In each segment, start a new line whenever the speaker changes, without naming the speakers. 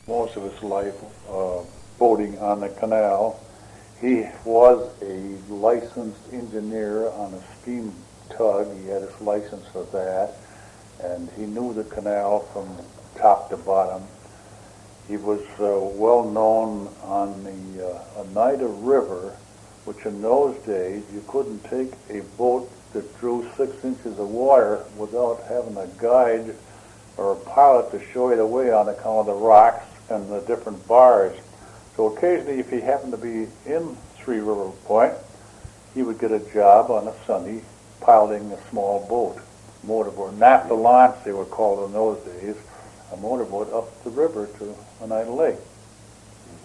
most of his life boating on the canal. He was a licensed engineer on a steam tug. He had his license for that, and he knew the canal from top to bottom. He was well known on the Oneida River, which in those days you couldn't take a boat that drew 6 inches of water without having a guide or a pilot to show you the way on account of the rocks and the different bars. So occasionally, if he happened to be in Three River Point, he would get a job on a Sunday piloting a small boat, motorboat, naphtha launch they were called in those days, a motorboat up the river to Oneida Lake.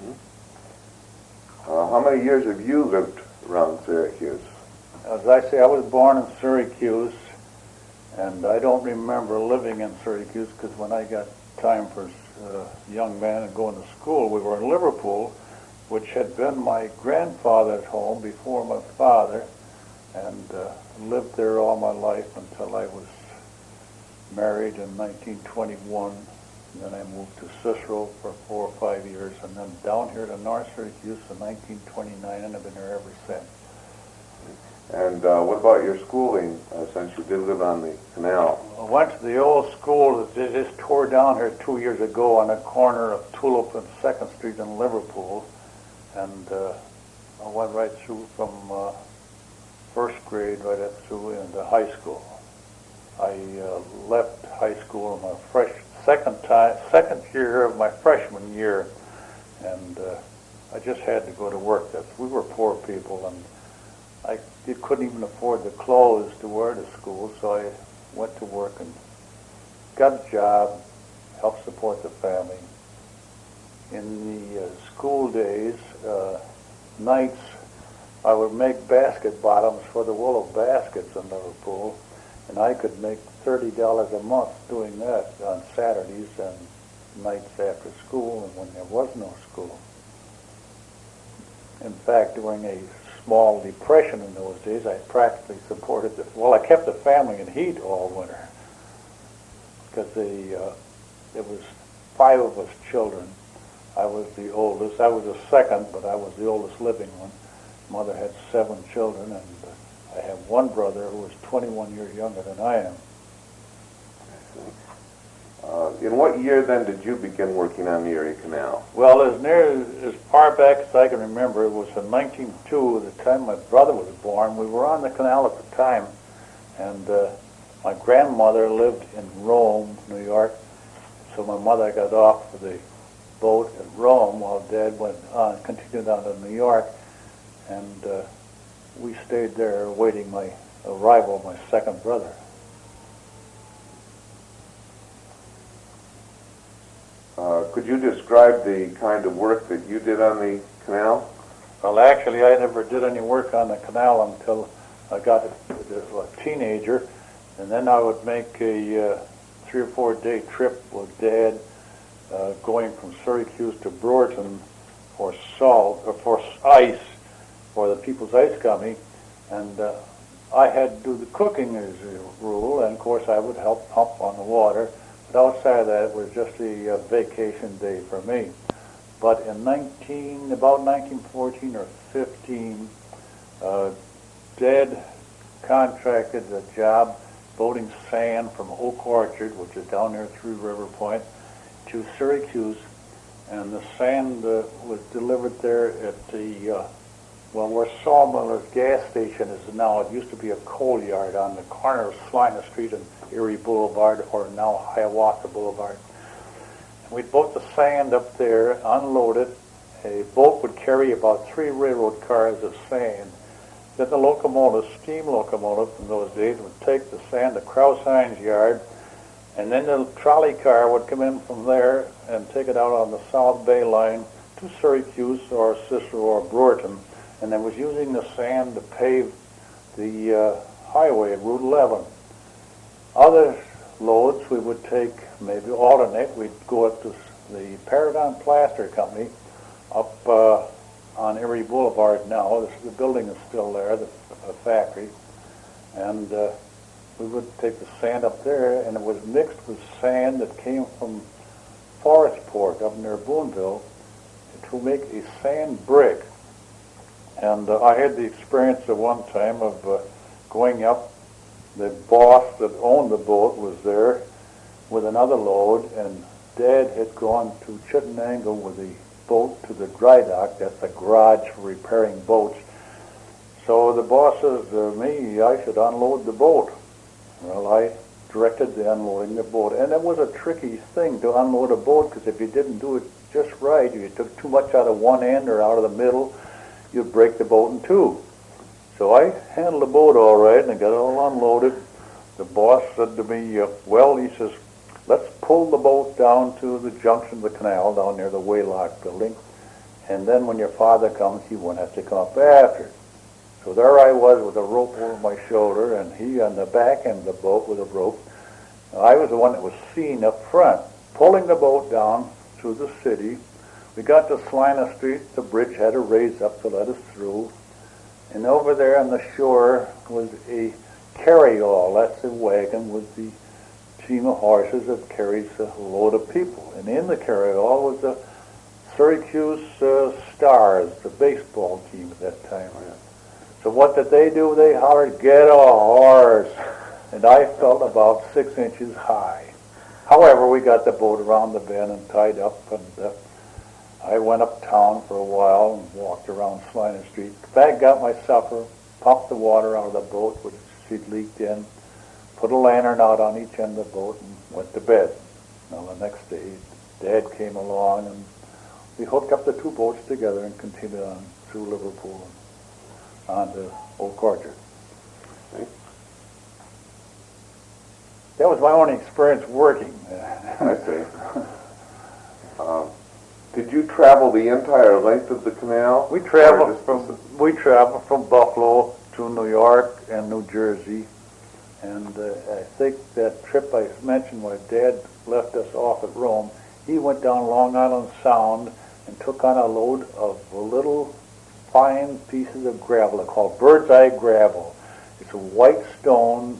Mm-hmm. How many years have you lived around Syracuse?
As I say, I was born in Syracuse, and I don't remember living in Syracuse because when I got time for a young man and going to school, we were in Liverpool, which had been my grandfather's home before my father, and lived there all my life until I was married in 1921. And then I moved to Cicero for 4 or 5 years, and then down here to North Syracuse in 1929, and I've been here ever since.
And what about your schooling, since you did live on the canal?
I went to the old school that they just tore down here 2 years ago on the corner of Tulip and 2nd Street in Liverpool, and I went right through from first grade right up through into high school. I left high school in my second year of my freshman year, and I just had to go to work. We were poor people, and I couldn't even afford the clothes to wear to school, so I went to work and got a job, helped support the family. In the school days, nights, I would make basket bottoms for the Willow baskets in Liverpool, and I could make $30 a month doing that on Saturdays and nights after school and when there was no school. In fact, during a small depression in those days, I practically supported I kept the family in heat all winter because there was 5 of us children. I was the oldest. I was the second, but I was the oldest living one. Mother had 7 children, and I have one brother who was 21 years younger than I am.
In what year then did you begin working on the Erie Canal?
Well, as far back as I can remember, it was in 1902, the time my brother was born. We were on the canal at the time, and my grandmother lived in Rome, New York, so my mother got off of the boat at Rome while Dad continued on to New York, and we stayed there awaiting my arrival of my second brother.
Could you describe the kind of work that you did on the canal?
Well, actually, I never did any work on the canal until I got a teenager, and then I would make a 3 or 4 day trip with Dad, going from Syracuse to Brewerton for salt or for ice for the People's Ice Company, and I had to do the cooking as a rule, and of course I would help pump on the water. But outside of that, it was just a vacation day for me. But in about 1914 or 15, Dad contracted a job boating sand from Oak Orchard, which is down near Three River Point, to Syracuse, and the sand was delivered there at the where Sawmiller's gas station is now. It used to be a coal yard on the corner of Salina Street and Erie Boulevard, or now Hiawatha Boulevard. And we'd boat the sand up there, unload it. A boat would carry about 3 railroad cars of sand. Then the locomotive, steam locomotive in those days, would take the sand to Krause Hines yard, and then the trolley car would come in from there and take it out on the South Bay line to Syracuse or Cicero or Brewerton, and it was using the sand to pave the highway at Route 11. Other loads we would take, maybe alternate. We'd go up to the Paragon Plaster Company up on Erie Boulevard now. The building is still there, the factory. And we would take the sand up there, and it was mixed with sand that came from forest port up near Boonville to make a sand brick. And I had the experience at one time of going up. The boss that owned the boat was there with another load, and Dad had gone to Chittenango with the boat to the dry dock. That's the garage for repairing boats. So the boss says to me, I should unload the boat. Well, I directed the unloading the boat, and it was a tricky thing to unload a boat, because if you didn't do it just right, if you took too much out of one end or out of the middle, you'd break the boat in two. So I handled the boat all right, and I got it all unloaded. The boss said to me, well, he says, let's pull the boat down to the junction of the canal down near the Waylock building, and then when your father comes, he won't have to come up after. So there I was with a rope over my shoulder, and he on the back end of the boat with a rope. I was the one that was seen up front, pulling the boat down through the city. We got to Salina Street. The bridge had to raise up to let us through. And over there on the shore was a carryall. That's a wagon with the team of horses that carries a load of people. And in the carryall was the Syracuse Stars, the baseball team at that time. So what did they do? They hollered, get a horse. And I felt about 6 inches high. However, we got the boat around the bend and tied up, and I went uptown for a while and walked around Salina Street. Back got my supper, pumped the water out of the boat, which she'd leaked in, put a lantern out on each end of the boat, and went to bed. Now the next day, Dad came along, and we hooked up the two boats together and continued on through Liverpool and on to Old Orchard. That was my only experience working.
I see. Did you travel the entire length of the canal?
We traveled from Buffalo to New York and New Jersey, and I think that trip I mentioned where Dad left us off at Rome, he went down Long Island Sound and took on a load of little fine pieces of gravel. They're called bird's eye gravel. It's a white stone,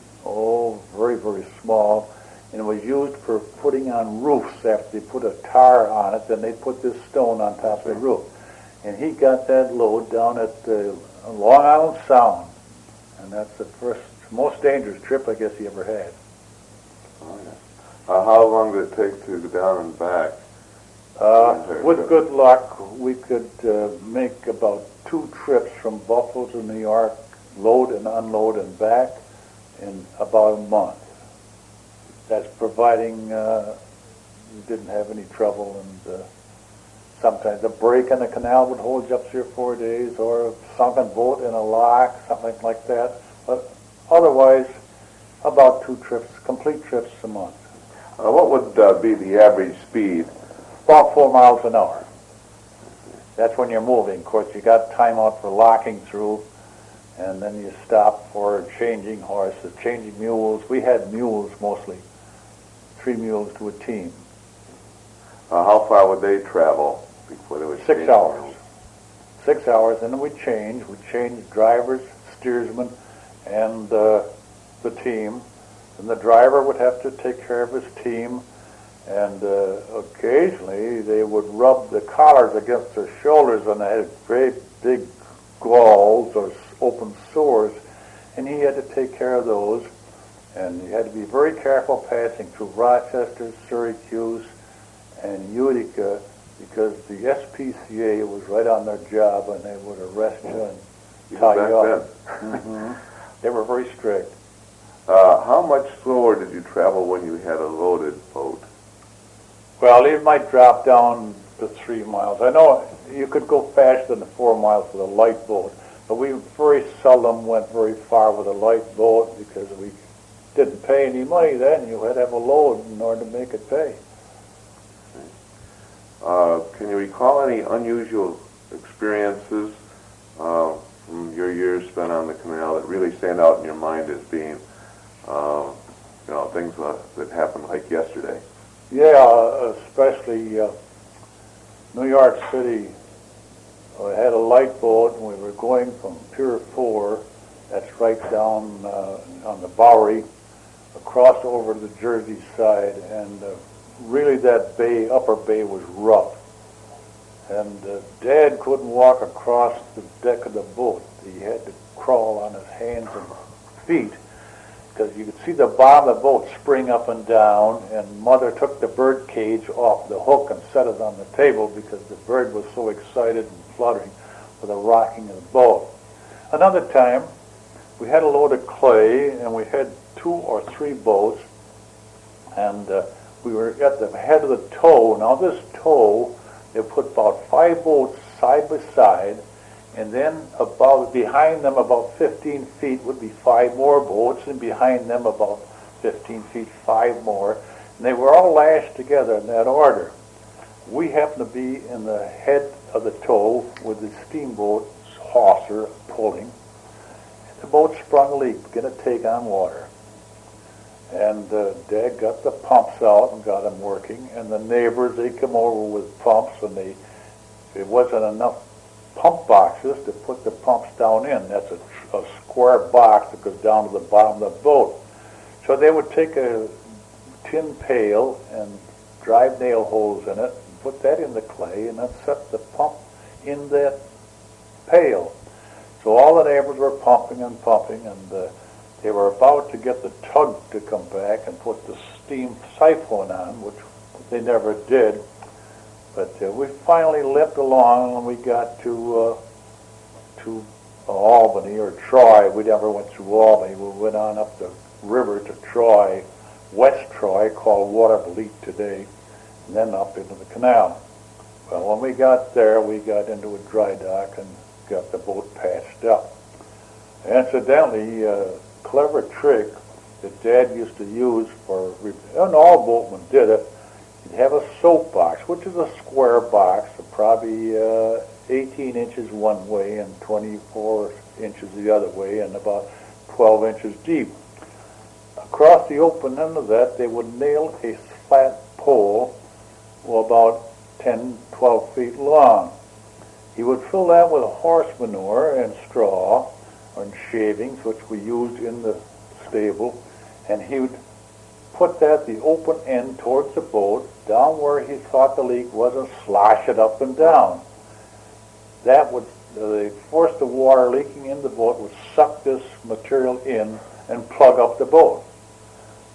very, very small, and it was used for putting on roofs. After they put a tar on it, then they put this stone on top of the roof. And he got that load down at Long Island Sound, and that's the most dangerous trip I guess he ever had.
Oh, yeah. How long did it take to go down and back?
With good luck, we could make about 2 trips from Buffalo to New York, load and unload and back, in about a month. That's providing you didn't have any trouble, and sometimes a break in the canal would hold you up 3 or 4 days, or a sunken boat in a lock, something like that. But otherwise, about 2 trips, complete trips a month.
What would be the average speed?
About 4 miles an hour. That's when you're moving. Of course, you got time out for locking through, and then you stop for changing horses, changing mules. We had mules mostly, 3 mules to a team.
How far would they travel before they would
6 hours. 6 hours, and then we change. We change drivers, steersmen, and the team. And the driver would have to take care of his team, and occasionally they would rub the collars against their shoulders, and they had great big galls or open sores, and he had to take care of those. And you had to be very careful passing through Rochester, Syracuse, and Utica, because the SPCA was right on their job, and they would arrest you and tie you up. Mm-hmm. They were very strict.
How much slower did you travel when you had a loaded boat?
Well, it might drop down to 3 miles. I know you could go faster than 4 miles with a light boat, but we very seldom went very far with a light boat because we didn't pay any money then. You had to have a load in order to make it pay.
Can you recall any unusual experiences from your years spent on the canal that really stand out in your mind as being, things that happened like yesterday?
Yeah, especially New York City. We had a light boat, and we were going from Pier 4, that's right down on the Bowery, across over to the Jersey side, and really that bay, upper bay, was rough. And Dad couldn't walk across the deck of the boat. He had to crawl on his hands and feet, because you could see the bottom of the boat spring up and down, and Mother took the bird cage off the hook and set it on the table because the bird was so excited and fluttering with the rocking of the boat. Another time, we had a load of clay, and we had 2 or 3 boats, and we were at the head of the tow. Now this tow, they put about 5 boats side by side, and then about behind them, about 15 feet, would be 5 more boats, and behind them about 15 feet, 5 more. And they were all lashed together in that order. We happened to be in the head of the tow with the steamboat hawser pulling. The boat sprung a leak, began to take on water. And Dad got the pumps out and got them working. And the neighbors, they come over with pumps, and it wasn't enough pump boxes to put the pumps down in. That's a square box that goes down to the bottom of the boat. So they would take a tin pail and drive nail holes in it, and put that in the clay, and then set the pump in that pail. So all the neighbors were pumping and pumping, and they were about to get the tug to come back and put the steam siphon on, which they never did. But we finally limped along, and we got to Albany, or Troy. We never went through Albany. We went on up the river to Troy, West Troy, called Watervliet today, and then up into the canal. Well, when we got there, we got into a dry dock and got the boat patched up. Incidentally, a clever trick that Dad used to use and all boatmen did it, you'd have a soap box, which is a square box, probably 18 inches one way and 24 inches the other way, and about 12 inches deep. Across the open end of that, they would nail a flat pole, about 10, 12 feet long. He would fill that with horse manure and straw and shavings, which we used in the stable, and he would put that the open end towards the boat, down where he thought the leak was, and slosh it up and down. That would force the water leaking in the boat would suck this material in and plug up the boat.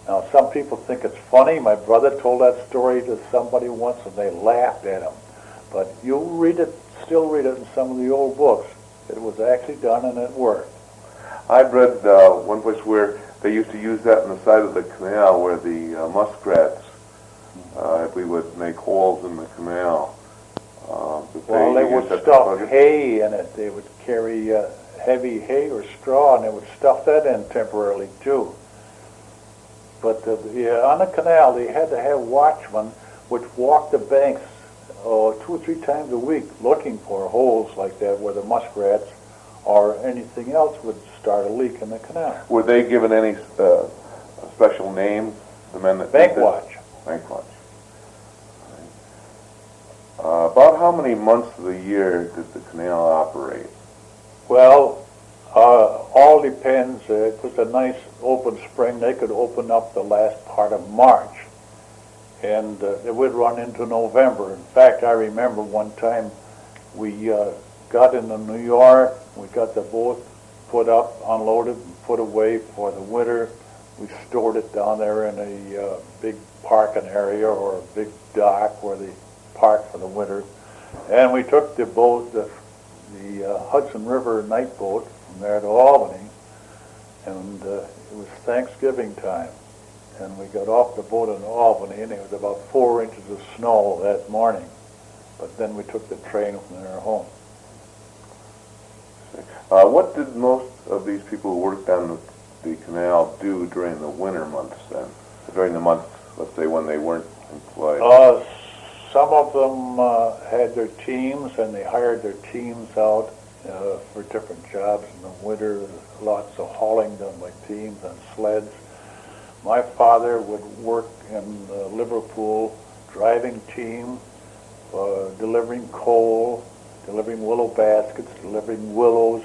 Now, some people think it's funny. My brother told that story to somebody once, and they laughed at him. But you'll still read it in some of the old books. It was actually done, and it worked.
I've read one place where they used to use that on the side of the canal where the muskrats, we would make holes in the canal.
Well, they would stuff hay in it. They would carry heavy hay or straw, and they would stuff that in temporarily, too. But on the canal, they had to have watchmen which walked the banks 2 or 3 times a week looking for holes like that where the muskrats or anything else would start a leak in the canal.
Were they given any special name, the men that
Bank watch.
Bank watch. About how many months of the year did the canal operate?
Well, all depends. It was a nice open spring. They could open up the last part of March, and it would run into November. In fact, I remember one time we got into New York. We got the boat put up, unloaded, and put away for the winter. We stored it down there in a big parking area or a big dock where they park for the winter. And we took the boat, the Hudson River night boat, from there to Albany, and it was Thanksgiving time. And we got off the boat in Albany, and it was about 4 inches of snow that morning. But then we took the train from there home.
What did most of these people who worked on the canal do during the winter months then? During the months, let's say, when they weren't employed?
Some of them had their teams, and they hired their teams out for different jobs in the winter. Lots of hauling done by teams on sleds. My father would work in Liverpool, driving team, delivering coal, delivering willow baskets, delivering willows.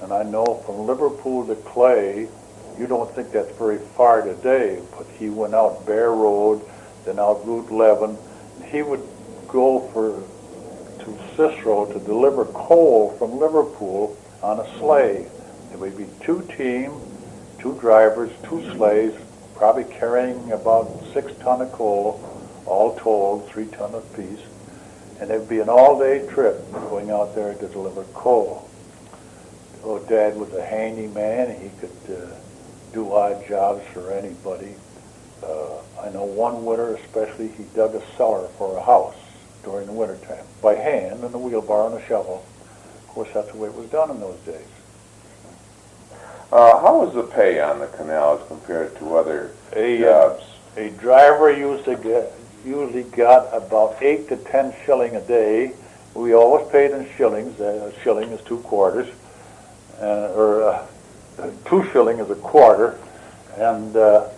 And I know from Liverpool to Clay, you don't think that's very far today, but he went out Bear Road, then out Route 11. He would go to Cicero to deliver coal from Liverpool on a sleigh. There would be 2 teams, 2 drivers, 2 sleighs, probably carrying about 6 tons of coal, all told, 3 tons apiece. And it would be an all-day trip going out there to deliver coal. Oh, Dad was a handyman. He could do odd jobs for anybody. I know one winter especially, he dug a cellar for a house during the wintertime, by hand, and a wheelbarrow and a shovel. Of course, that's the way it was done in those days.
How was the pay on the canals compared to other jobs?
A driver usually got about 8 to 10 shilling a day. We always paid in shillings. A shilling is 2 quarters, or 2 shilling is a quarter, and a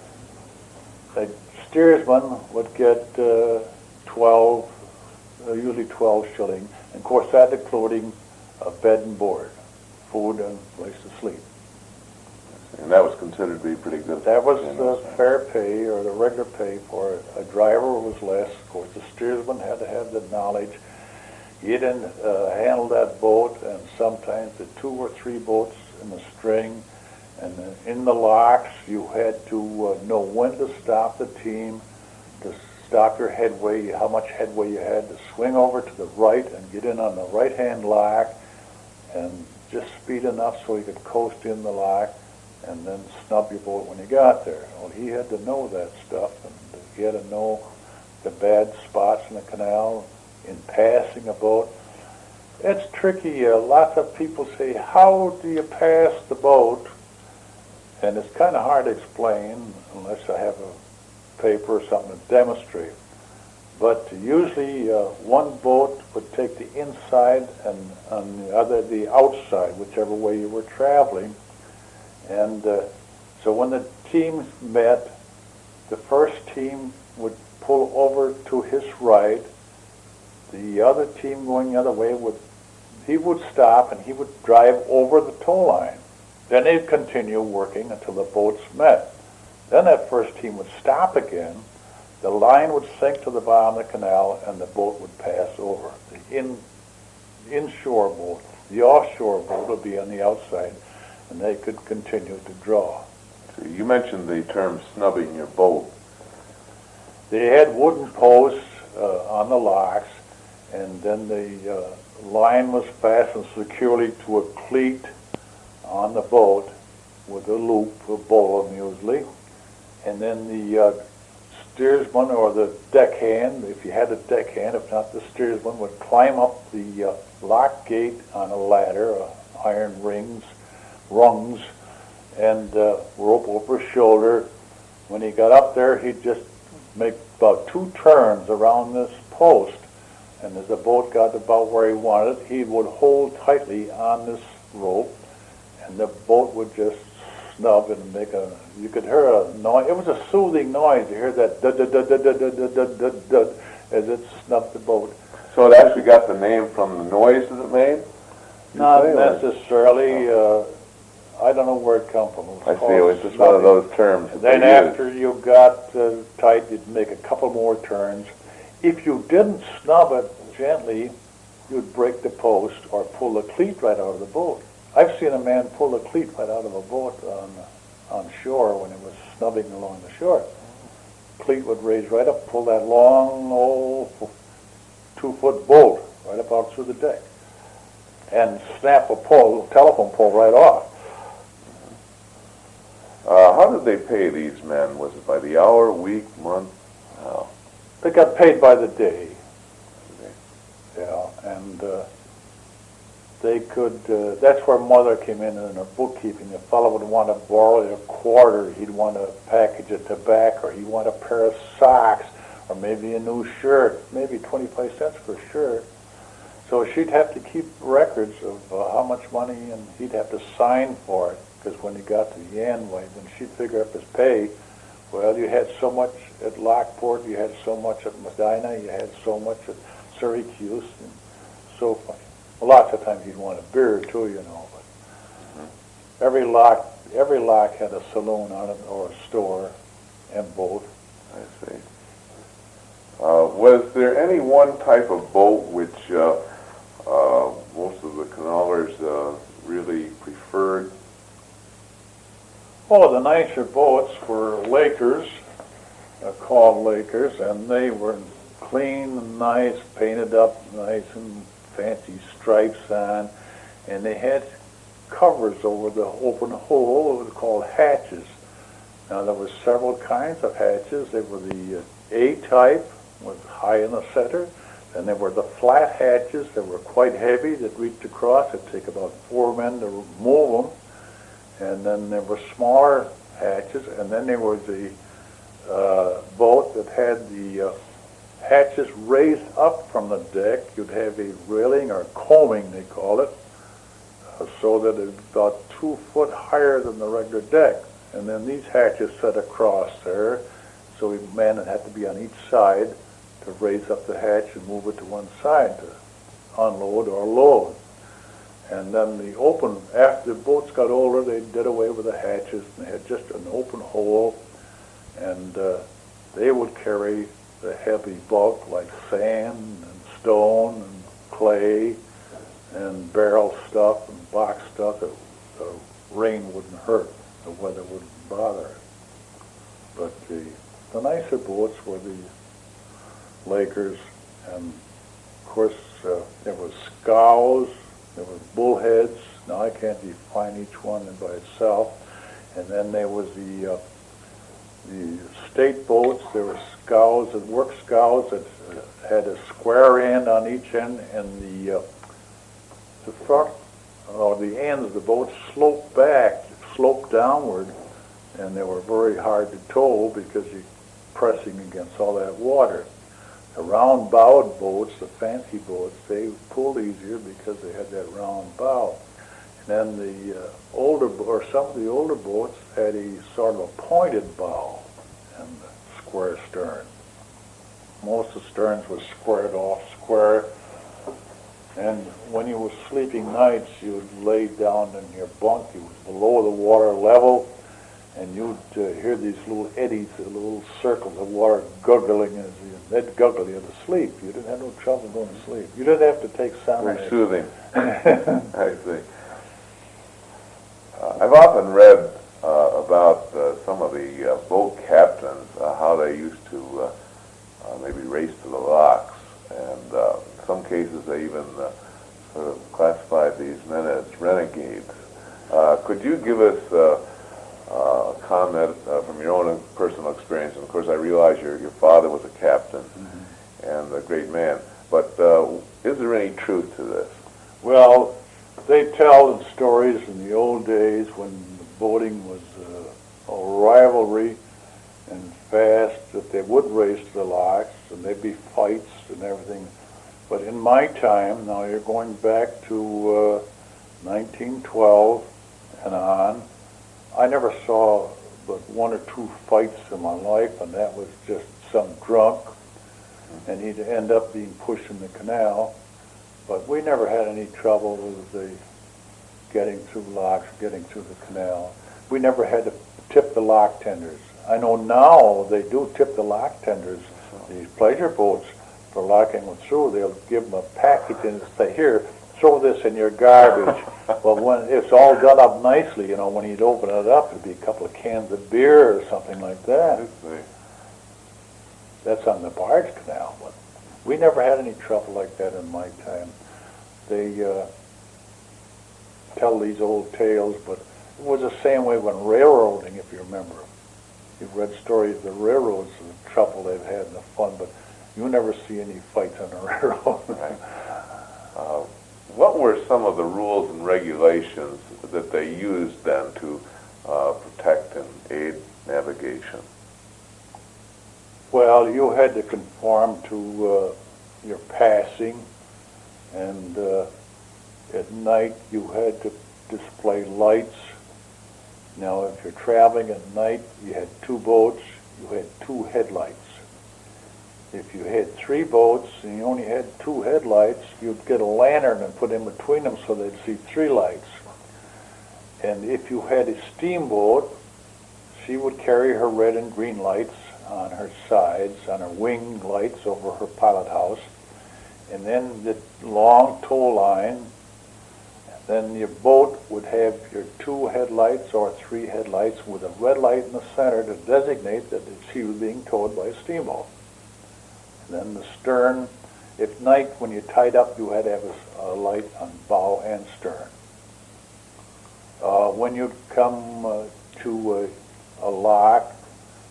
steersman would get 12, usually 12 shilling. And of course, that including bed and board, food and place to sleep.
And that was considered to be pretty good.
That was the fair pay, or the regular pay for it. A driver was less. Of course, the steersman had to have the knowledge. You didn't handle that boat, and sometimes the 2 or 3 boats in the string, and in the locks, you had to know when to stop the team, to stop your headway, how much headway you had, to swing over to the right and get in on the right-hand lock, and just speed enough so you could coast in the lock, and then snub your boat when you got there. Well, he had to know that stuff, and he had to know the bad spots in the canal in passing a boat. It's tricky. Lots of people say, how do you pass the boat? And it's kind of hard to explain unless I have a paper or something to demonstrate. But usually one boat would take the inside and on the other the outside, whichever way you were traveling. And so when the teams met, the first team would pull over to his right. The other team going the other way would stop, and he would drive over the tow line. Then they'd continue working until the boats met. Then that first team would stop again. The line would sink to the bottom of the canal, and the boat would pass over. The inshore boat, the offshore boat would be on the outside, and they could continue to draw.
So you mentioned the term snubbing your boat.
They had wooden posts on the locks, and then the line was fastened securely to a cleat on the boat with a loop, a bollum usually, and then the steersman or the deckhand, if you had a deckhand, if not the steersman, would climb up the lock gate on a ladder, iron rungs, and rope over his shoulder. When he got up there, he'd just make about 2 turns around this post, and as the boat got about where he wanted it, he would hold tightly on this rope, and the boat would just snub and make you could hear a noise. It was a soothing noise. You hear that dud, dud, dud, dud, dud, dud, dud, dud, dud, as it snubbed the boat.
So it actually got the name from the noise that it made?
Not necessarily. I don't know where it come from.
I see. It was just one of those terms.
Then after you got tight, you'd make a couple more turns. If you didn't snub it gently, you'd break the post or pull the cleat right out of the boat. I've seen a man pull the cleat right out of a boat on shore when it was snubbing along the shore. Cleat would raise right up, pull that long old 2-foot bolt right up out through the deck, and snap a telephone pole right off.
How did they pay these men? Was it by the hour, week, month? How?
They got paid by the day. Yeah, and they could, that's where mother came in her bookkeeping. The fellow would want to borrow a quarter, he'd want a package of tobacco, or he'd want a pair of socks, or maybe a new shirt, maybe 25 cents for a shirt. So she'd have to keep records of how much money, and he'd have to sign for it, because when he got to the end, when she'd figure up his pay, well, you had so much at Lockport, you had so much at Medina, you had so much at Syracuse, and so forth. Well, lots of times you'd want a beer too, you know. But every lock had a saloon on it or a store, and both.
I see. Was there any one type of boat which most of the canalers really preferred?
Oh, the nicer boats were Lakers, called Lakers, and they were clean and nice, painted up nice and fancy stripes on, and they had covers over the open hole. It was called hatches. Now there were several kinds of hatches. They were the A type, was high in the center, and there were the flat hatches that were quite heavy that reached across. It'd take about 4 men to move them. And then there were smaller hatches, and then there was the boat that had the hatches raised up from the deck. You'd have a railing or combing, they call it, so that it's about 2 foot higher than the regular deck. And then these hatches set across there, so a man had to be on each side to raise up the hatch and move it to one side to unload or load. And then the open, after the boats got older, they did away with the hatches, and they had just an open hole, and they would carry the heavy bulk like sand and stone and clay and barrel stuff and box stuff that the rain wouldn't hurt, the weather wouldn't bother it. But the nicer boats were the Lakers, and of course there was scows, there was bullheads. Now I can't define each one by itself. And then there was the state boats. There were scows and work scows that had a square end on each end, and the front or the ends of the boat sloped back, sloped downward, and they were very hard to tow because you're pressing against all that water. The round-bowed boats, the fancy boats, they pulled easier because they had that round bow. And then the some of the older boats had a sort of a pointed bow and a square stern. Most of the sterns were squared off, square. And when you were sleeping nights, you would lay down in your bunk. You was below the water level, and you'd hear these little eddies, little circles of water gurgling as they'd guggle you to sleep. You didn't have no trouble going to sleep. You didn't have to take sound.
Very soothing. I see. I've often read about some of the boat captains, how they used to maybe race to the locks, and in some cases they even sort of classified these men as renegades. Could you give us a comment from your own personal experience? And of course I realize your father was a captain and a great man, but is there any truth to this?
Well, they tell in stories in the old days when the boating was a rivalry and fast, that they would race to the locks and there'd be fights and everything. But in my time, now you're going back to 1912 and on, I never saw but 1 or 2 fights in my life, and that was just some drunk, and he'd end up being pushed in the canal. But we never had any trouble with getting through locks, getting through the canal. We never had to tip the lock tenders. I know now they do tip the lock tenders. These pleasure boats, for locking them through, they'll give them a package and say, here, throw this in your garbage. Well, when it's all done up nicely, you know, when you'd open it up, it'd be a couple of cans of beer or something like that. That's on the barge canal, but we never had any trouble like that in my time. They tell these old tales, but it was the same way when railroading, if you remember. You've read stories of the railroads, the trouble they've had and the fun, but you never see any fights on the railroad.
Right. What were some of the rules and regulations that they used then to protect and aid navigation?
Well, you had to conform to your passing, and at night you had to display lights. Now, if you're traveling at night, you had 2 boats, you had 2 headlights. If you had 3 boats and you only had 2 headlights, you'd get a lantern and put in between them so they'd see 3 lights. And if you had a steamboat, she would carry her red and green lights on her sides, on her wing lights over her pilot house, and then the long tow line. Then your boat would have your 2 headlights or 3 headlights with a red light in the center to designate that she was being towed by a steamboat. And then the stern, at night when you tied up, you had to have a light on bow and stern. When you'd come to a lock,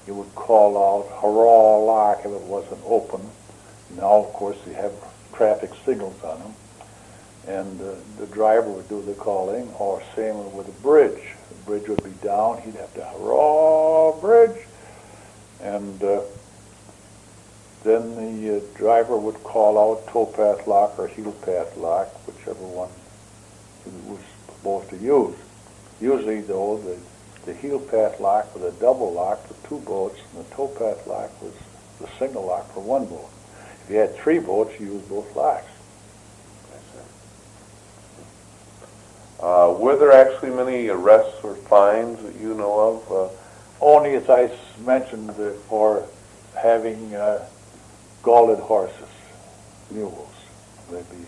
you would call out, "Hurrah, lock," if it wasn't open. Now, of course, you have traffic signals on them. And the driver would do the calling, or same with the bridge. The bridge would be down, he'd have to, "Hurrah, bridge!" And then the driver would call out towpath lock or heel path lock, whichever one he was supposed to use. Usually, though, the heel path lock was a double lock for 2 boats, and the towpath lock was the single lock for 1 boat. If you had 3 boats, you used both locks.
Were there actually many arrests or fines that you know of?
Only, as I mentioned, for having galled horses, mules. They'd be.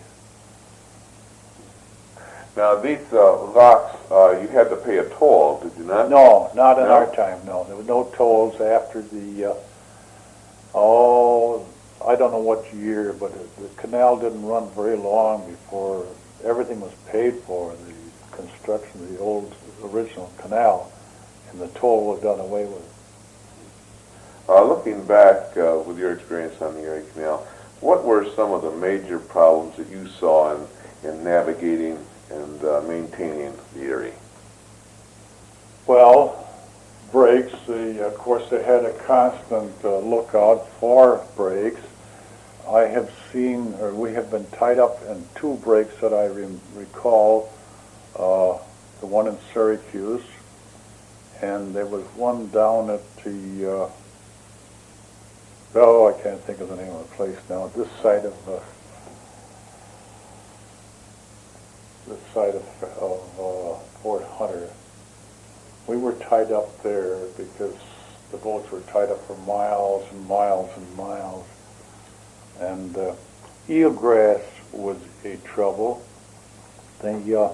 Now, these locks, you had to pay a toll, did you not?
No, not in
No?
our time, no. There were no tolls after the, I don't know what year, but the canal didn't run very long before everything was paid for, the construction of the old original canal, and the toll was done away with.
Looking back with your experience on the Erie Canal, what were some of the major problems that you saw in navigating and maintaining the Erie?
Well, brakes, of course they had a constant lookout for brakes. I have seen, or we have been tied up in 2 brakes that I recall, the one in Syracuse, and there was one down at the, I can't think of the name of the place now, this side of Fort Hunter. We were tied up there because the boats were tied up for miles and miles and miles. And eelgrass was a trouble. They'd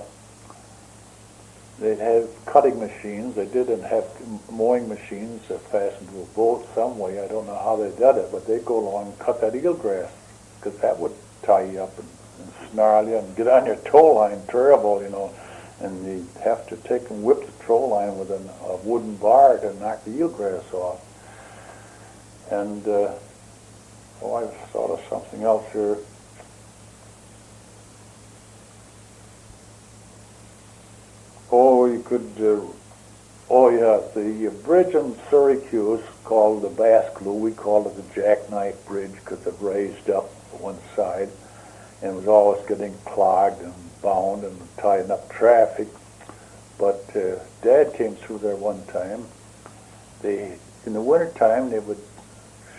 have cutting machines. They didn't have mowing machines that fastened to a boat some way. I don't know how they did it, but they'd go along and cut that eelgrass, because that would tie you up and snarl you and get on your tow line terrible, you know. And you'd have to take and whip the tow line with a wooden bar to knock the eelgrass off. And I thought of something else here. You could, the bridge in Syracuse called the Basque-Lou, we called it the Jackknife Bridge because it raised up one side and was always getting clogged and bound and tying up traffic. But Dad came through there one time. In the wintertime, they would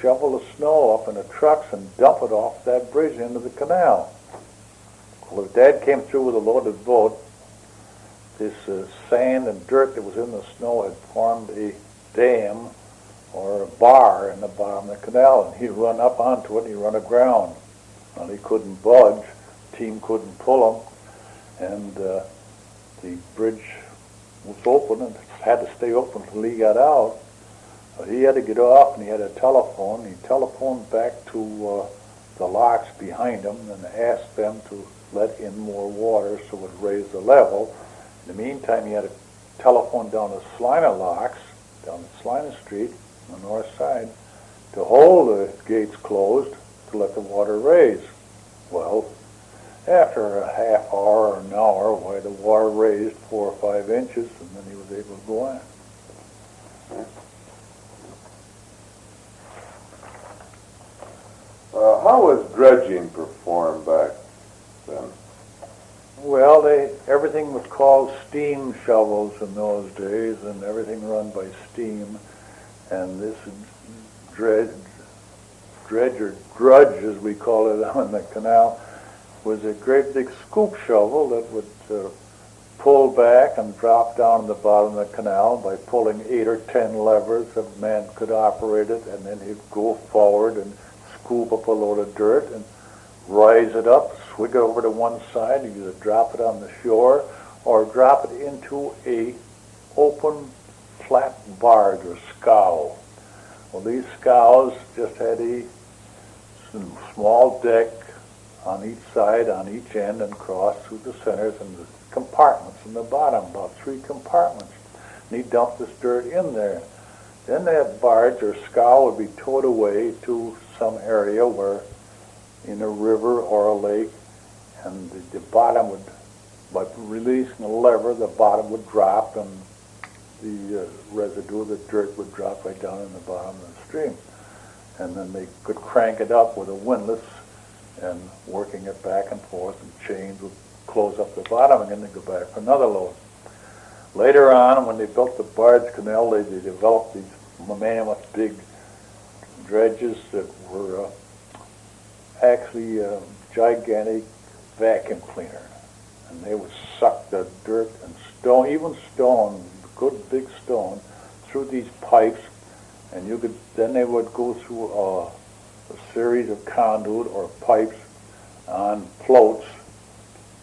shovel the snow up in the trucks and dump it off that bridge into the canal. Well, if Dad came through with a loaded boat, this sand and dirt that was in the snow had formed a dam or a bar in the bottom of the canal, and he'd run up onto it and he'd run aground. Well, he couldn't budge, the team couldn't pull him, and the bridge was open and had to stay open until he got out. He had to get off and he had a telephone. He telephoned back to the locks behind him and asked them to let in more water so it would raise the level. In the meantime, he had a telephone down the Salina locks, down the Salina Street on the north side, to hold the gates closed to let the water raise. Well, after a half hour or an hour, why, the water raised 4 or 5 inches, and then he was able to go on.
How was dredging performed back then?
Well, everything was called steam shovels in those days, and everything run by steam. And this dredge, or drudge, as we call it on the canal, was a great big scoop shovel that would pulled back and dropped down in the bottom of the canal by pulling 8 or 10 levers. A man could operate it, and then he'd go forward and scoop up a load of dirt and rise it up, swig it over to one side, and either drop it on the shore or drop it into a open flat barge or scow. Well, these scows just had a small deck on each side, on each end, and cross through the centers and the compartments in the bottom, about 3 compartments. And he dumped this dirt in there. Then that barge or scow would be towed away to some area where, in a river or a lake, and the bottom would, by releasing a lever, the bottom would drop, and the residue of the dirt would drop right down in the bottom of the stream. And then they could crank it up with a windlass and working it back and forth, and chains would close up the bottom, and then they go back for another load. Later on, when they built the barge canal, they developed these mammoth big dredges that were actually a gigantic vacuum cleaner. And they would suck the dirt and stone, even stone, good big stone, through these pipes, and then they would go through a series of conduit or pipes on floats.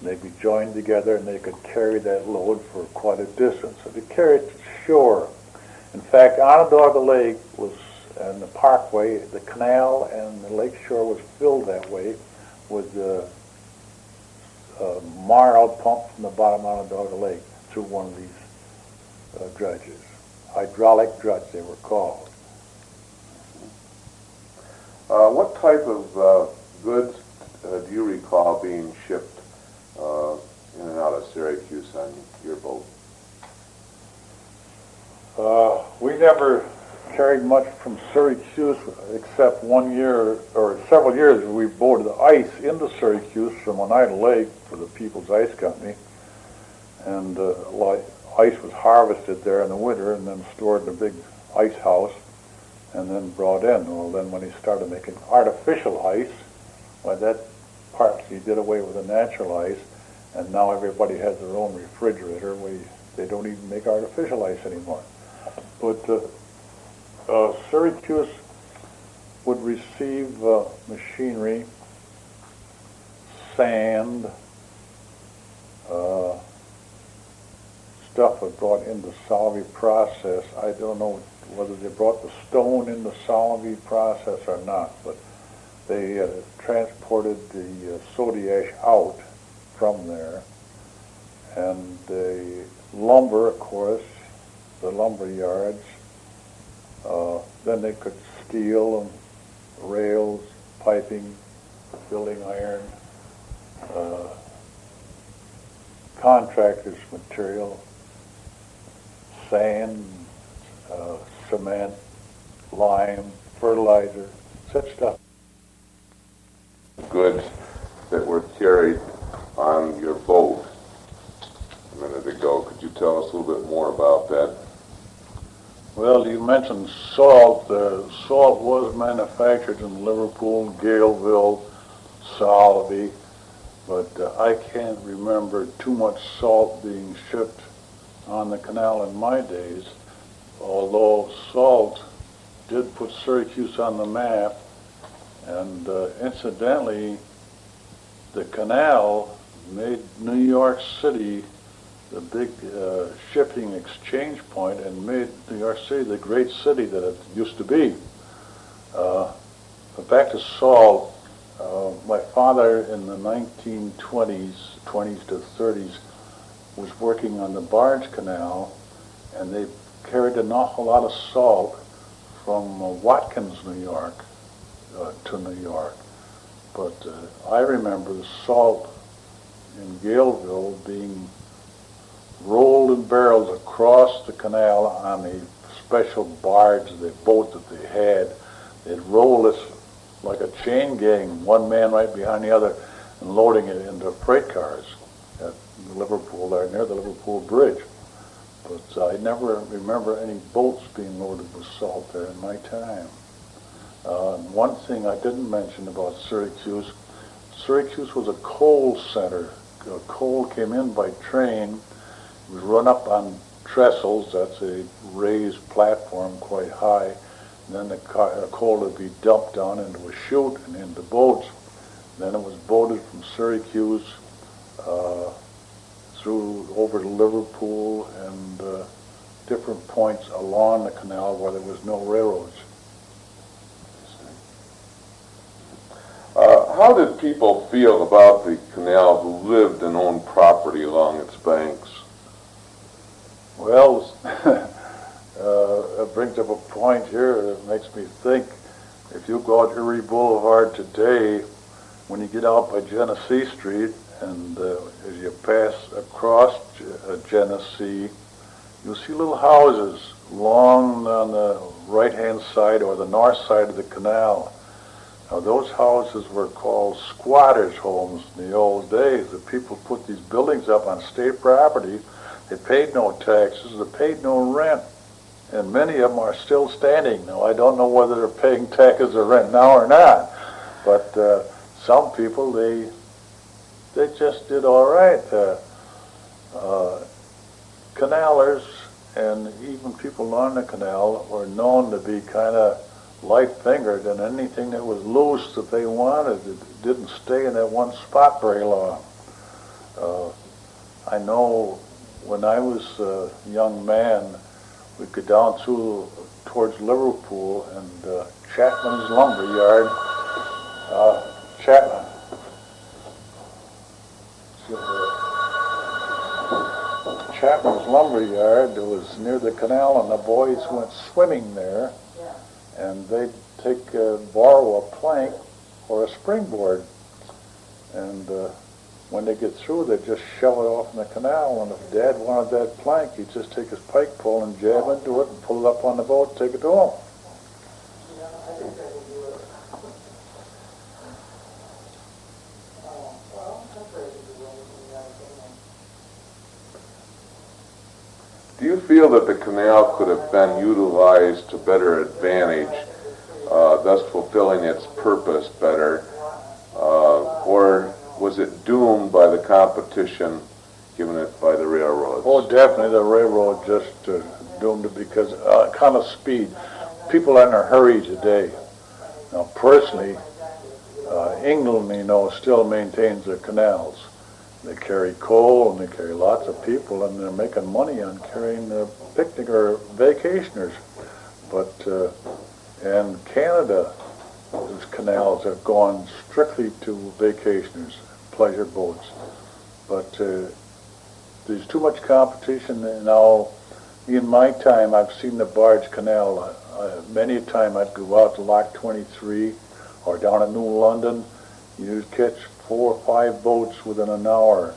They'd be joined together, and they could carry that load for quite a distance. So they carried it to shore. In fact, Onondaga Lake was, and the parkway, the canal and the lake shore was filled that way with marl pumped from the bottom of Onondaga Lake through one of these dredges. Hydraulic dredge, they were called.
What type of goods do you recall being shipped in and out of Syracuse on your boat?
We never carried much from Syracuse except one year, or several years, we boated the ice into Syracuse from Oneida Lake for the People's Ice Company. And ice was harvested there in the winter and then stored in a big ice house and then brought in. Well, then when he started making artificial ice, well, that partly did away with the natural ice, and now everybody has their own refrigerator. They don't even make artificial ice anymore. But Syracuse would receive machinery, sand, stuff was brought into Solvay process. I don't know whether they brought the stone in the Solvay process or not, but they transported the soda ash out from there. And the lumber, of course, the lumber yards, then they could steel and rails, piping, building iron, contractors' material, sand, cement, lime, fertilizer, such stuff.
Goods that were carried on your boat a minute ago. Could you tell us a little bit more about that?
Well, you mentioned salt. Salt was manufactured in Liverpool, Galeville, Solvay, but I can't remember too much salt being shipped on the canal in my days, although salt did put Syracuse on the map, and incidentally, the canal made New York City the big shipping exchange point and made New York City the great city that it used to be. But back to salt, my father in the 1920s, 20s to 30s, was working on the barge canal, and they carried an awful lot of salt from Watkins, New York, to New York. But I remember the salt in Galeville being rolled in barrels across the canal on a special barge, the boat that they had. They'd roll this like a chain gang, one man right behind the other, and loading it into freight cars at Liverpool, there near the Liverpool Bridge. But I never remember any boats being loaded with salt there in my time. One thing I didn't mention about Syracuse was a coal center. Coal came in by train It was run up on trestles. That's a raised platform quite high. And then the coal would be dumped down into a chute and into boats. Then it was boated from Syracuse through over to Liverpool and different points along the canal where there was no railroads.
How did people feel about the canal who lived and owned property along its banks?
Well, it brings up a point here that makes me think. If you go out Erie Boulevard today, when you get out by Genesee Street, and as you pass across Genesee, you'll see little houses along on the right-hand side or the north side of the canal. Now, those houses were called squatters' homes in the old days. The people put these buildings up on state property. They paid no taxes. They paid no rent. And many of them are still standing. Now, I don't know whether they're paying taxes or rent now or not. But some people, they just did all right. Canalers and even along on the canal were known to be kind of light-fingered, and anything that was loose that they wanted, it didn't stay in that one spot very long. I know when I was a young man, we'd go down towards Liverpool and Chapman's lumber yard. Chapman's lumber yard, it was near the canal, and the boys went swimming there. And they'd borrow a plank or a springboard, and when they get through, they'd just shove it off in the canal. And if Dad wanted that plank, he'd just take his pike pole and jab into it and pull it up on the boat, take it home.
Do you feel that the canal could have been utilized to better advantage, thus fulfilling its purpose better, or was it doomed by the competition given it by the railroads?
Oh, definitely the railroad just doomed it because kind of speed. People are in a hurry today. Now, personally, England, still maintains their canals. They carry coal and they carry lots of people, and they're making money on carrying picnic or vacationers. But and Canada, those canals have gone strictly to vacationers, pleasure boats. But there's too much competition now. In my time, I've seen the barge canal. Many a time I'd go out to Lock 23 or down in New London. You'd catch 4 or 5 boats within an hour,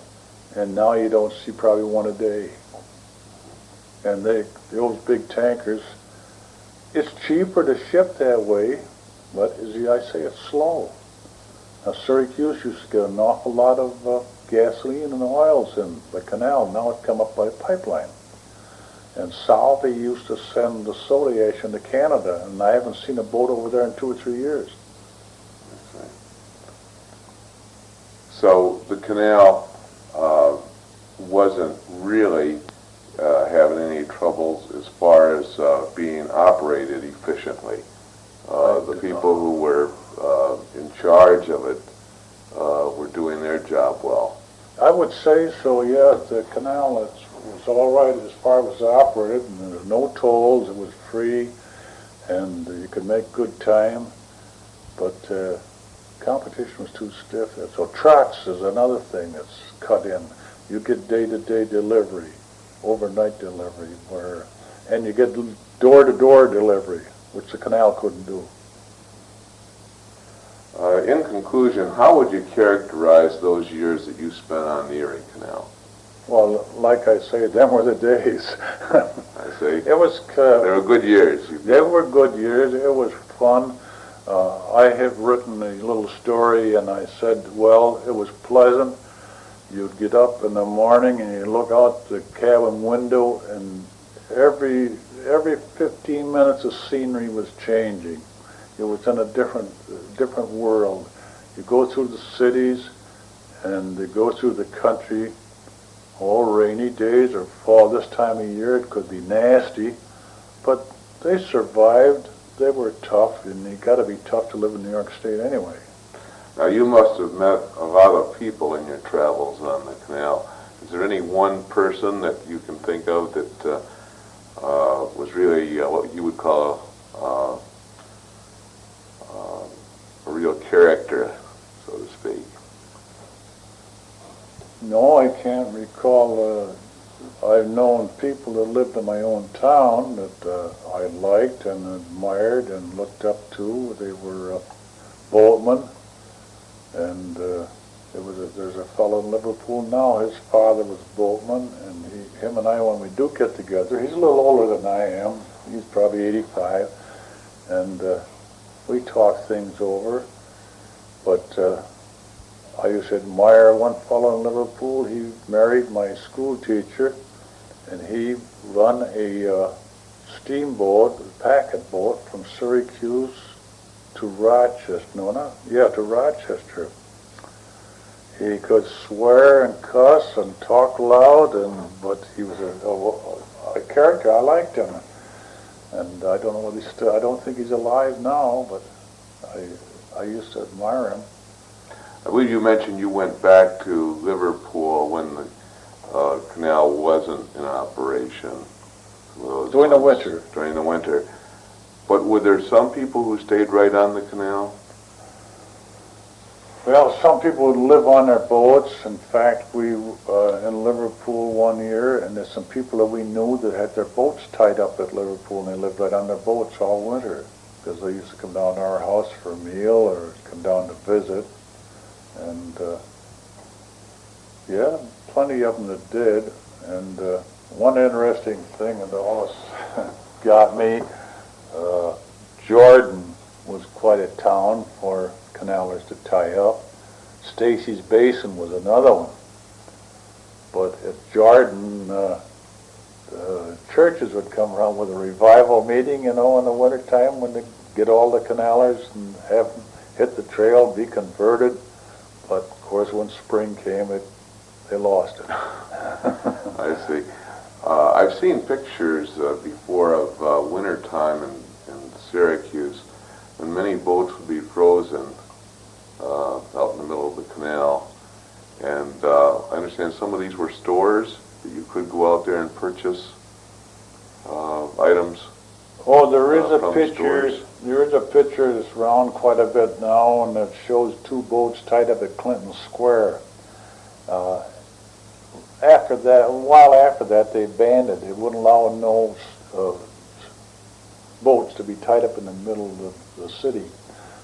and now you don't see probably one a day. And those big tankers, it's cheaper to ship that way, but as I say, it's slow. Now, Syracuse used to get an awful lot of gasoline and oils in the canal. Now it come up by pipeline. And south, they used to send the soda ash into Canada, and I haven't seen a boat over there in 2 or 3 years.
So the canal wasn't really having any troubles as far as being operated efficiently. The people who were in charge of it were doing their job well.
I would say so, yeah. The canal was all right as far as it was operated, and there was no tolls. It was free, and you could make good time. But competition was too stiff. So trucks is another thing that's cut in. You get day-to-day delivery, overnight delivery, and you get door-to-door delivery, which the canal couldn't do.
In conclusion, how would you characterize those years that you spent on the Erie Canal?
Well, like I say, them were the days.
I see.
It was.
They were good years.
They were good years. It was fun. I have written a little story, and I said, well, it was pleasant. You'd get up in the morning and you look out the cabin window, and every 15 minutes the scenery was changing. It was in a different world. You go through the cities and you go through the country, all rainy days or fall this time of year, it could be nasty, but they survived. They were tough, and you got to be tough to live in New York State anyway.
Now, you must have met a lot of people in your travels on the canal. Is there any one person that you can think of that was really what you would call a real character, so to speak?
No, I can't recall. I've known people that lived in my own town that I liked and admired and looked up to. They were boatmen, and there's a fellow in Liverpool now. His father was a boatman, and him and I, when we do get together, he's a little older than I am. He's probably 85, and we talk things over. But I used to admire one fellow in Liverpool. He married my school teacher, and he run a steamboat, a packet boat from Syracuse to Rochester. To Rochester. He could swear and cuss and talk loud, but he was a character. I liked him, and I don't know what he's still. I don't think he's alive now, but I used to admire him.
I believe you mentioned you went back to Liverpool when the canal wasn't in operation.
During the winter.
During the winter. But were there some people who stayed right on the canal?
Well, some people would live on their boats. In fact, we in Liverpool one year, and there's some people that we knew that had their boats tied up at Liverpool, and they lived right on their boats all winter, because they used to come down to our house for a meal or come down to visit. And yeah, plenty of them that did. And one interesting thing that always got me, Jordan was quite a town for canalers to tie up. Stacy's Basin was another one. But at Jordan, the churches would come around with a revival meeting, in the wintertime, when they get all the canalers and have them hit the trail, be converted. But, of course, when spring came, they lost it.
I see. I've seen pictures before of wintertime in Syracuse, when many boats would be frozen out in the middle of the canal. And I understand some of these were stores that you could go out there and purchase items.
Oh, there is a picture.
Stores.
There is a picture that's around quite a bit now, and it shows two boats tied up at Clinton Square. After that, a while after that, they banned it. They wouldn't allow no boats to be tied up in the middle of the city.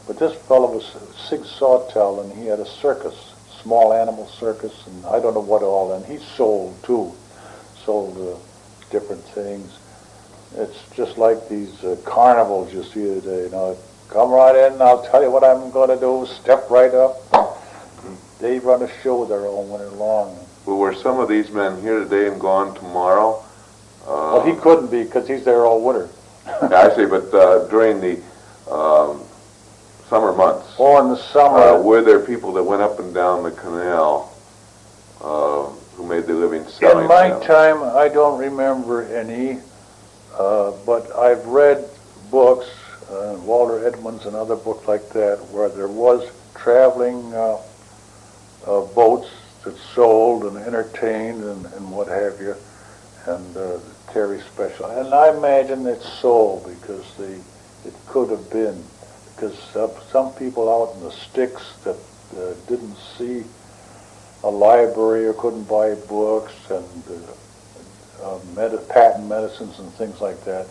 But this fellow was Sig Sawtell, and he had a circus, small animal circus, and I don't know what all. And he sold too, different things. It's just like these carnivals you see today. Come right in, I'll tell you what I'm going to do. Step right up. They run a show there all winter long.
Well, were some of these men here today and gone tomorrow?
Well, he couldn't be, because he's there all winter.
I see, but during the summer months.
Oh, in the summer.
Were there people that went up and down the canal who made their living selling?
In my time, I don't remember any. But I've read books, Walter Edmonds and other books like that, where there was traveling boats that sold and entertained and what have you, and carry special. And I imagine it's sold because it could have been, because some people out in the sticks that didn't see a library or couldn't buy books and patent medicines and things like that,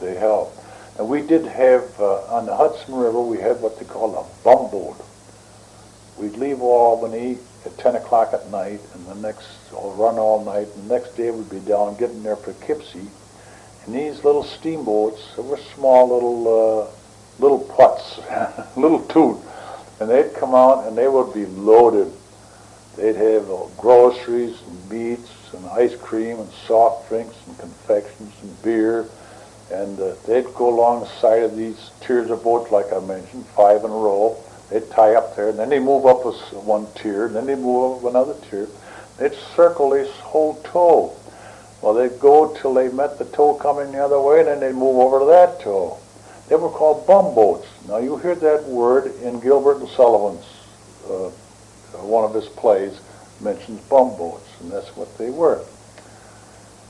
they helped. And we did have, on the Hudson River, we had what they call a bumboat. We'd leave Albany at 10 o'clock at night, and run all night, and the next day we'd be down getting there for Poughkeepsie. And these little steamboats, they were small little putts, little toot, and they'd come out and they would be loaded. They'd have groceries and meats and ice cream and soft drinks and confections and beer, and they'd go along the side of these tiers of boats, like I mentioned, 5 in a row. They'd tie up there, and then they move up one tier, and then they move up another tier. They'd circle this whole tow. Well, they'd go till they met the tow coming the other way, and then they'd move over to that tow. They were called bum boats. Now, you hear that word in Gilbert and Sullivan's, one of his plays mentions bum boats, and that's what they were.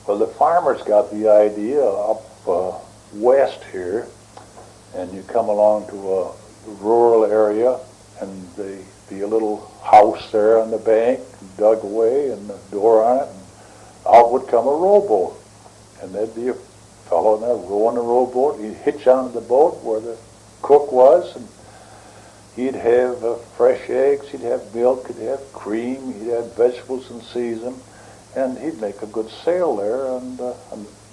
Well, the farmers got the idea up west here, and you come along to a rural area, and there'd be a little house there on the bank, dug away, and a door on it, and out would come a rowboat. And there'd be a fellow in there rowing the rowboat. He'd hitch onto the boat where the cook was, and he'd have fresh eggs, he'd have milk, he'd have cream, he'd have vegetables in season, and he'd make a good sail there on the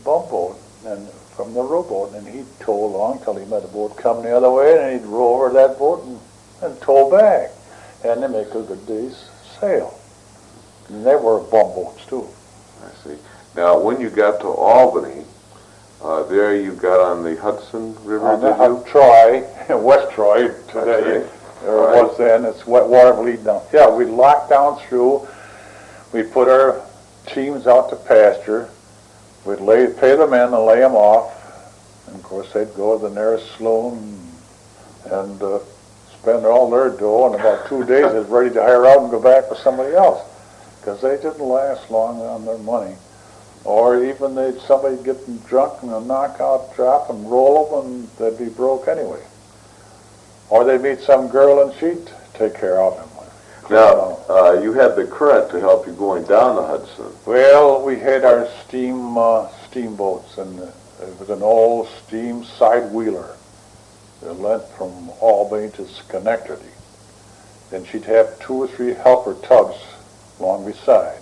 bum boat, and from the rowboat, and he'd tow along till he met a boat coming the other way, and he'd row over that boat and tow back, and they make a good day's sail. And they were bum boats too.
I see. Now, when you got to Albany, there you got on the Hudson River,
on the Troy, West Troy today, or it was then, it's wet water leading down. Yeah, we'd lock down through, we'd put our teams out to pasture, we'd pay the men and lay them off, and of course they'd go to the nearest saloon and spend all their dough, and about 2 days is ready to hire out and go back with somebody else, because they didn't last long on their money. Or even somebody get them drunk and a knockout drop and roll them, and they'd be broke anyway. Or they'd meet some girl and she'd take care of them.
Now, you had the current to help you going down the Hudson.
Well, we had our steamboats, and it was an old steam side-wheeler that went from Albany to Schenectady. Then she'd have 2 or 3 helper tugs along beside.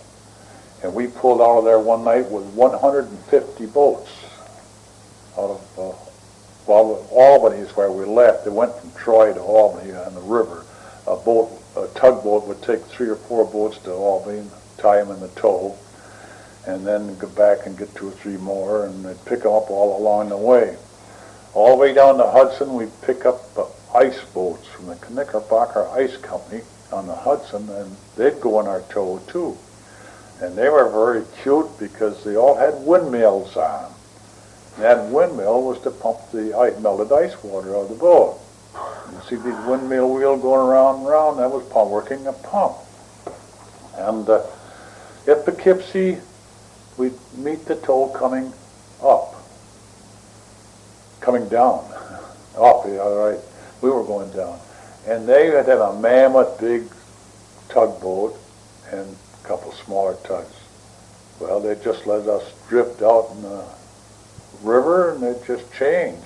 And we pulled out of there one night with 150 boats out of, Albany is where we left. It went from Troy to Albany on the river. A tugboat would take 3 or 4 boats to Albany, tie them in the tow, and then go back and get 2 or 3 more, and they'd pick them up all along the way. All the way down the Hudson, we'd pick up ice boats from the Knickerbocker Ice Company on the Hudson, and they'd go in our tow too. And they were very cute because they all had windmills on them. And that windmill was to pump the melted ice water out of the boat. You see these windmill wheels going around and around, that was working a pump. And at Poughkeepsie, we'd meet the tow coming up. Coming down. Up, yeah, all right. We were going down. And they had a mammoth big tugboat and a couple smaller tugs. Well, they just let us drift out in the river, and they'd just change.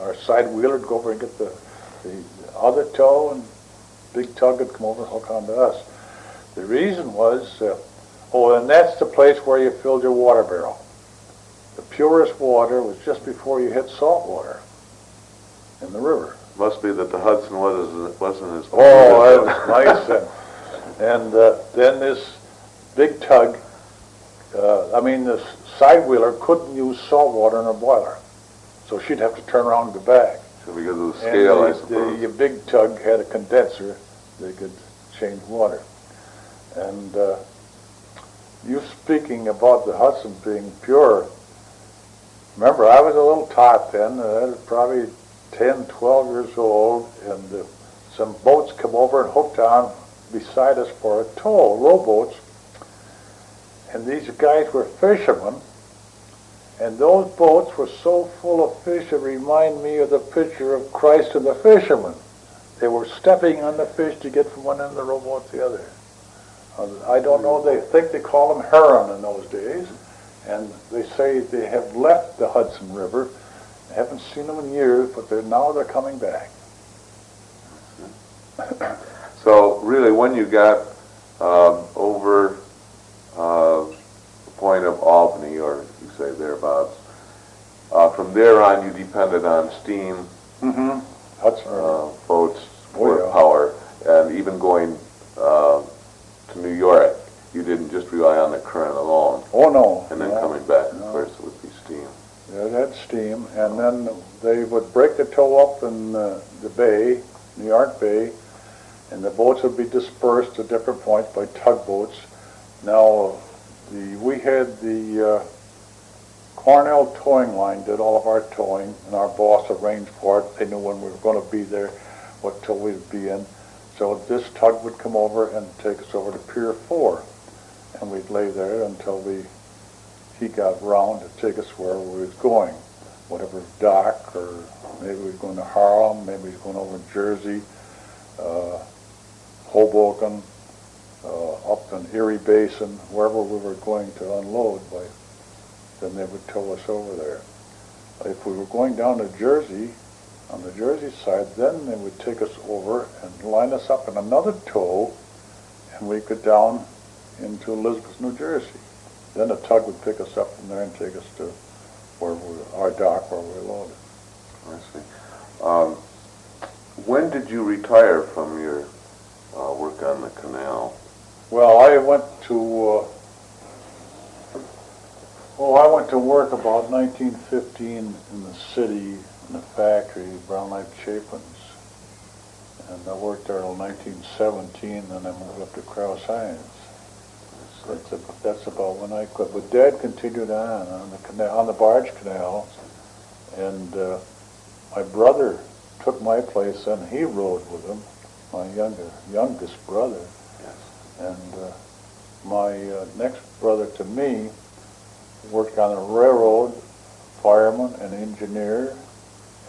Our side-wheeler would go over and get the other tow, and big tug would come over and hook onto us. The reason was, and that's the place where you filled your water barrel. The purest water was just before you hit salt water in the river.
Must be that the Hudson wasn't as...
Oh, that was nice then. And then this big tug, the side-wheeler couldn't use salt water in her boiler. So she'd have to turn around and go back.
So because of the scale, I suppose.
The big tug had a condenser. They could change water. And you speaking about the Hudson being pure, remember, I was a little tot then. I was probably 10, 12 years old, and some boats come over and hooked on beside us for a tow, rowboats. And these guys were fishermen, and those boats were so full of fish it reminded me of the picture of Christ and the fishermen. They were stepping on the fish to get from one end of the rowboat to the other. I don't know, they think they call them heron in those days, and they say they have left the Hudson River. I haven't seen them in years, but now they're coming back.
So really, when you got over the point of Albany, or you say thereabouts, from there on you depended on steam boats for power, and even going to New York, you didn't just rely on the current alone.
Oh no.
And then coming back, of course, it would be steam.
Yeah, it had steam, and then they would break the tow up in the bay, New York Bay, and the boats would be dispersed to different points by tugboats, Now, we had the Cornell towing line did all of our towing, and our boss arranged for it. They knew when we were going to be there, what tow we'd be in. So this tug would come over and take us over to Pier 4, and we'd lay there until he got round to take us where we was going, whatever dock, or maybe we was going to Harlem, maybe we was going over to Jersey, Hoboken, up in Erie Basin, wherever we were going to unload, then they would tow us over there. If we were going down to Jersey, on the Jersey side, then they would take us over and line us up in another tow, and we'd go down into Elizabeth, New Jersey. Then a tug would pick us up from there and take us to our dock where we were loaded.
I see. When did you retire from your work on the canal?
Well, I went to work about 1915 in the city, in the factory, Brown Life Chapin's. And I worked there until 1917, then I moved up to Cross Hines. That's about when I quit. But Dad continued on the canal, on the barge canal, and my brother took my place, and he rode with him, my youngest brother.
Yes.
And my next brother to me worked on the railroad, fireman and engineer,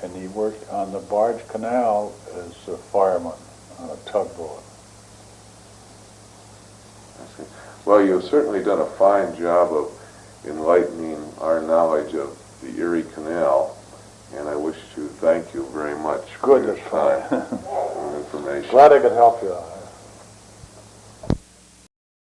and he worked on the barge canal as a fireman on a tugboat.
I see. Well, you've certainly done a fine job of enlightening our knowledge of the Erie Canal, and I wish to thank you very much for your time and information.
Glad I could help you.